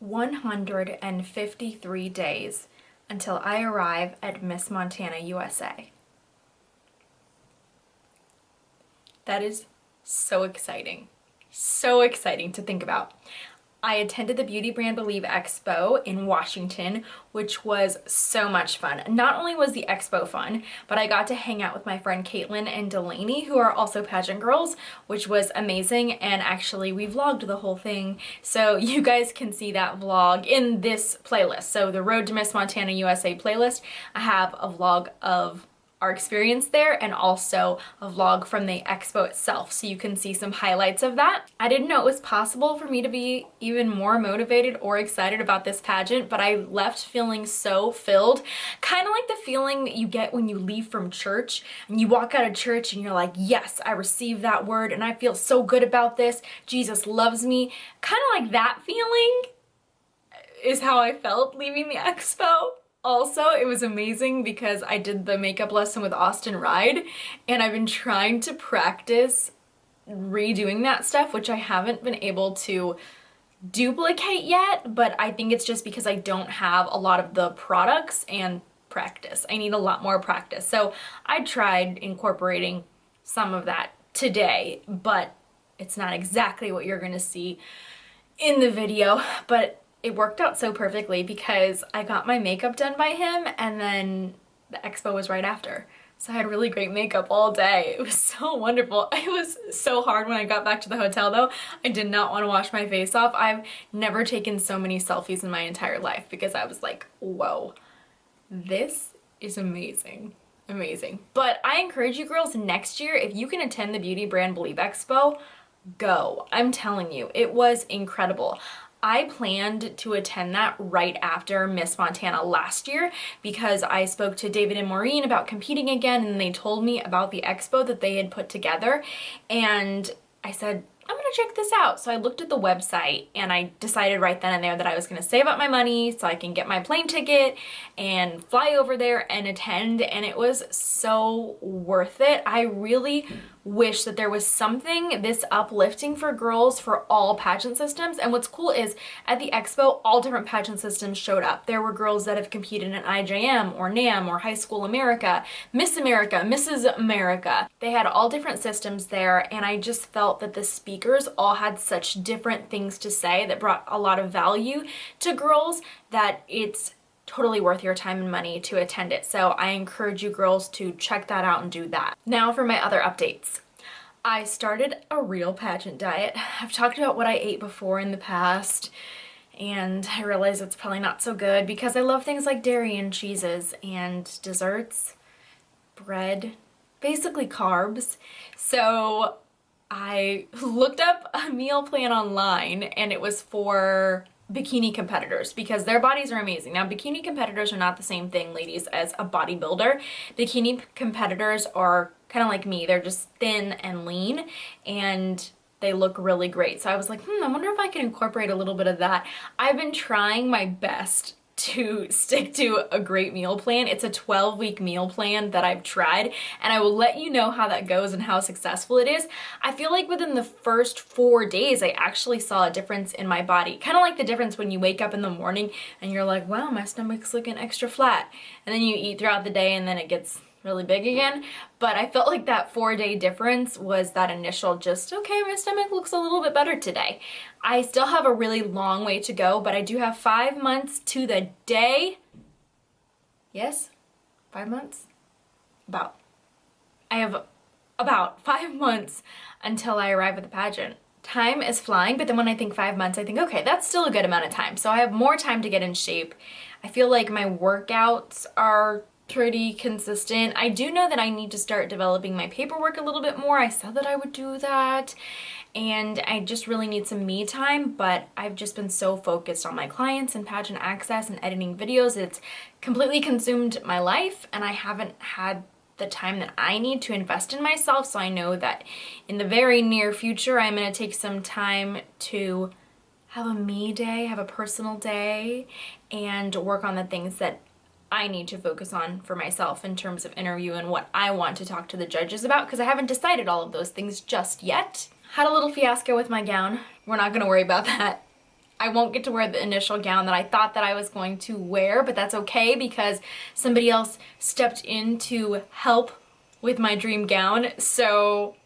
153 days until I arrive at Miss Montana, USA. That is so exciting. So exciting to think about. I attended the Beauty Brand Believe Expo in Washington, which was so much fun. Not only was the expo fun, but I got to hang out with my friend Caitlin and Delaney, who are also pageant girls, which was amazing. And actually we vlogged the whole thing, so you guys can see that vlog in this playlist. So the Road to Miss Montana USA playlist, I have a vlog of our experience there and also a vlog from the expo itself, so you can see some highlights of that. I didn't know it was possible for me to be even more motivated or excited about this pageant, but I left feeling so filled, kind of like the feeling that you get when you leave from church and you walk out of church and you're like, yes, I received that word and I feel so good about this, Jesus loves me. Kind of like that feeling is how I felt leaving the expo. Also, it was amazing because I did the makeup lesson with Austin Ride, and I've been trying to practice redoing that stuff, which I haven't been able to duplicate yet, but I think it's just because I don't have a lot of the products and practice. I need a lot more practice. So I tried incorporating some of that today, but it's not exactly what you're gonna see in the video, but it worked out so perfectly because I got my makeup done by him and then the expo was right after. So I had really great makeup all day. It was so wonderful. It was so hard when I got back to the hotel though. I did not want to wash my face off. I've never taken so many selfies in my entire life because I was like, whoa, this is amazing. Amazing. But I encourage you girls, next year, if you can attend the Beauty Brand Believe Expo, go. I'm telling you, it was incredible. I planned to attend that right after Miss Montana last year because I spoke to David and Maureen about competing again, and they told me about the expo that they had put together, and I said, I'm gonna check this out. So I looked at the website and I decided right then and there that I was gonna save up my money so I can get my plane ticket and fly over there and attend, and it was so worth it. I really wish that there was something this uplifting for girls for all pageant systems. And what's cool is at the expo, all different pageant systems showed up. There were girls that have competed in IJM or NAM or High School America, Miss America, Mrs. America. They had all different systems there, and I just felt that the speakers all had such different things to say that brought a lot of value to girls that it's totally worth your time and money to attend it. So I encourage you girls to check that out and do that. Now for my other updates. I started a real pageant diet. I've talked about what I ate before in the past, and I realize it's probably not so good because I love things like dairy and cheeses and desserts, bread, basically carbs. So I looked up a meal plan online, and it was for bikini competitors because their bodies are amazing. Now, bikini competitors are not the same thing, ladies, as a bodybuilder. Bikini competitors are kind of like me. They're just thin and lean, and they look really great. So I was like, I wonder if I can incorporate a little bit of that. I've been trying my best to stick to a great meal plan. It's a 12-week meal plan that I've tried, and I will let you know how that goes and how successful it is. I feel like within the first 4 days, I actually saw a difference in my body. Kind of like the difference when you wake up in the morning and you're like, wow, my stomach's looking extra flat. And then you eat throughout the day and then it gets really big again. But I felt like that 4-day difference was that initial just, okay, my stomach looks a little bit better today. I still have a really long way to go, but I do have 5 months to the day. Yes, 5 months? I have about 5 months until I arrive at the pageant. Time is flying, but then when I think 5 months, I think, okay, that's still a good amount of time. So I have more time to get in shape. I feel like my workouts are pretty consistent. I do know that I need to start developing my paperwork a little bit more. I said that I would do that, and I just really need some me time, but I've just been so focused on my clients and pageant access and editing videos. It's completely consumed my life, and I haven't had the time that I need to invest in myself. So I know that in the very near future, I'm going to take some time to have a me day, have a personal day, and work on the things that I need to focus on for myself in terms of interview and what I want to talk to the judges about, because I haven't decided all of those things just yet. Had a little fiasco with my gown. We're not gonna worry about that. I won't get to wear the initial gown that I thought that I was going to wear, but that's okay because somebody else stepped in to help with my dream gown. So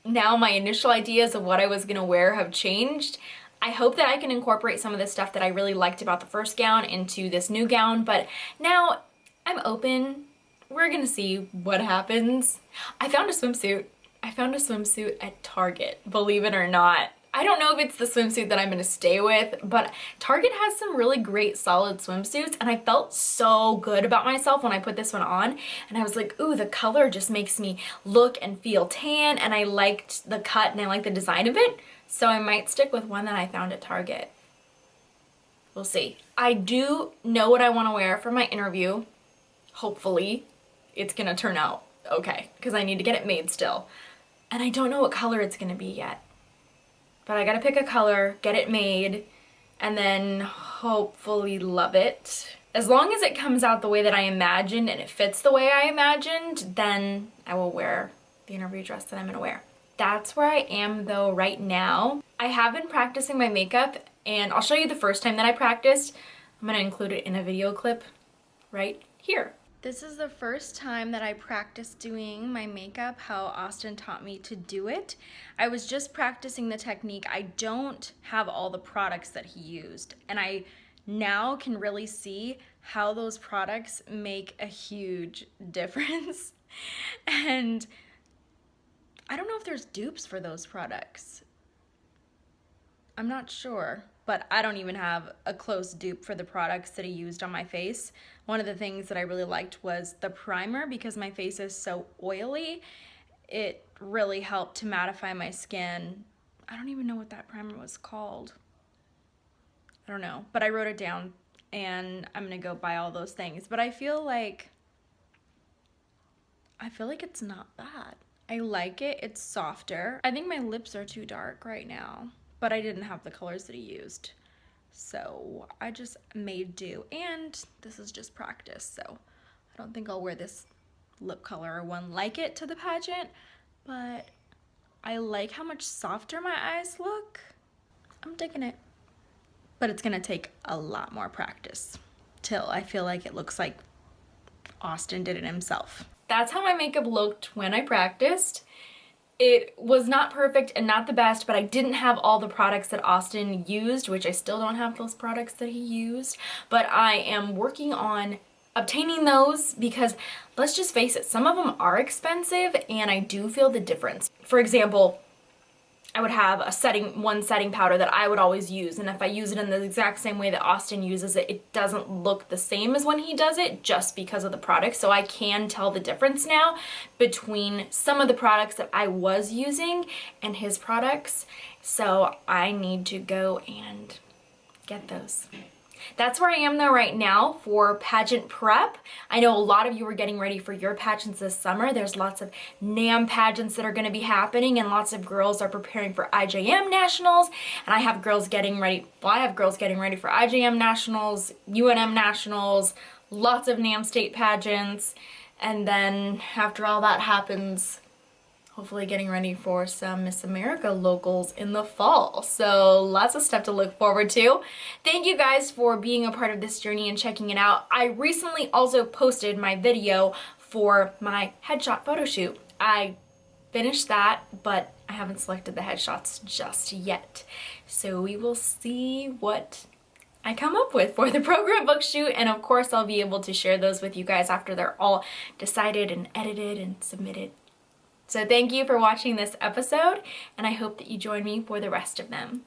now my initial ideas of what I was gonna wear have changed. I hope that I can incorporate some of the stuff that I really liked about the first gown into this new gown, but now I'm open. We're gonna see what happens. I found a swimsuit. I found a swimsuit at Target, believe it or not. I don't know if it's the swimsuit that I'm gonna stay with, but Target has some really great solid swimsuits, and I felt so good about myself when I put this one on, and I was like, ooh, the color just makes me look and feel tan, and I liked the cut and I liked the design of it, so I might stick with one that I found at Target. We'll see. I do know what I want to wear for my interview. Hopefully it's gonna turn out okay, because I need to get it made still. And I don't know what color it's gonna be yet. But I gotta pick a color, get it made, and then hopefully love it. As long as it comes out the way that I imagined and it fits the way I imagined, then I will wear the interview dress that I'm gonna wear. That's where I am though right now. I have been practicing my makeup, and I'll show you the first time that I practiced. I'm gonna include it in a video clip right here. This is the first time that I practiced doing my makeup how Austin taught me to do it. I was just practicing the technique. I don't have all the products that he used, and I now can really see how those products make a huge difference. And I don't know if there's dupes for those products. I'm not sure, but I don't even have a close dupe for the products that he used on my face. One of the things that I really liked was the primer, because my face is so oily. It really helped to mattify my skin. I don't even know what that primer was called. I don't know, but I wrote it down and I'm gonna go buy all those things. But I feel like it's not bad. I like it, it's softer. I think my lips are too dark right now, but I didn't have the colors that he used. So I just made do, and this is just practice, so I don't think I'll wear this lip color or one like it to the pageant, but I like how much softer my eyes look. I'm digging it. But it's gonna take a lot more practice till I feel like it looks like Austin did it himself. That's how my makeup looked when I practiced. It was not perfect and not the best, but I didn't have all the products that Austin used, which I still don't have those products that he used, but I am working on obtaining those because let's just face it, some of them are expensive and I do feel the difference. For example, I would have one setting powder that I would always use, and if I use it in the exact same way that Austin uses it, it doesn't look the same as when he does it just because of the product. So I can tell the difference now between some of the products that I was using and his products. So I need to go and get those. That's where I am though right now for pageant prep. I know a lot of you are getting ready for your pageants this summer. There's lots of NAM pageants that are going to be happening, and lots of girls are preparing for IJM Nationals, and I have girls getting ready for IJM Nationals, UNM Nationals, lots of NAM state pageants, and then after all that happens, hopefully getting ready for some Miss America locals in the fall. So lots of stuff to look forward to. Thank you guys for being a part of this journey and checking it out. I recently also posted my video for my headshot photo shoot. I finished that, but I haven't selected the headshots just yet. So we will see what I come up with for the program book shoot, and of course I'll be able to share those with you guys after they're all decided and edited and submitted. So thank you for watching this episode, and I hope that you join me for the rest of them.